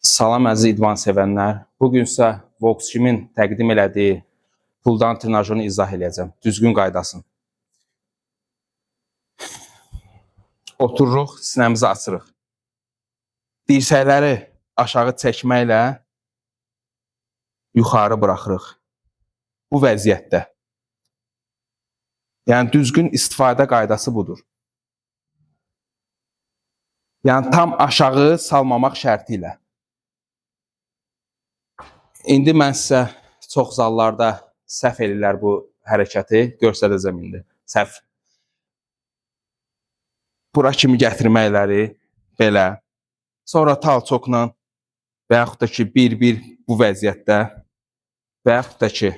Salam əziz idman sevənlər. Bugün isə Voxgym-in təqdim elədiyi pulldown trenajörünü izah edəcəm. Düzgün qaydasını. Otururuq, sinəmizi açırıq. Dirsəkləri aşağı çəkməklə yuxarı buraxırıq. Bu vəziyyətdə. Yəni düzgün istifadə qaydası budur. Yəni tam aşağı salmamaq şərti ilə. İndi mən sizə çox zallarda səhv edirlər bu hərəkəti, göstərəcəm indi. Səhv. Bura kimi gətirməkləri belə. Sonra talçokla və yaxud da ki, bir bu vəziyyətdə və yaxud da ki,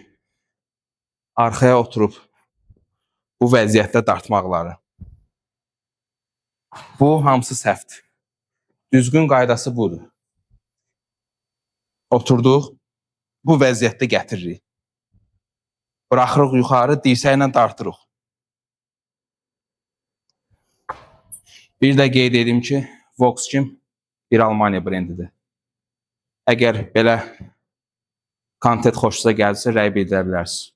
arxaya oturub bu vəziyyətdə dartmaqları. Bu hamısı səhvdir. Düzgün qaydası budur. Oturduq, bu vəziyyətdə gətiririk. Bıraxırıq yuxarı, dirsəklə dartırıq. Bir də qeyd edim ki, Voxgym bir Almaniya brendidir. Əgər belə kontent xoşunuza gəlirsə, rəy bildirə bilərsiniz.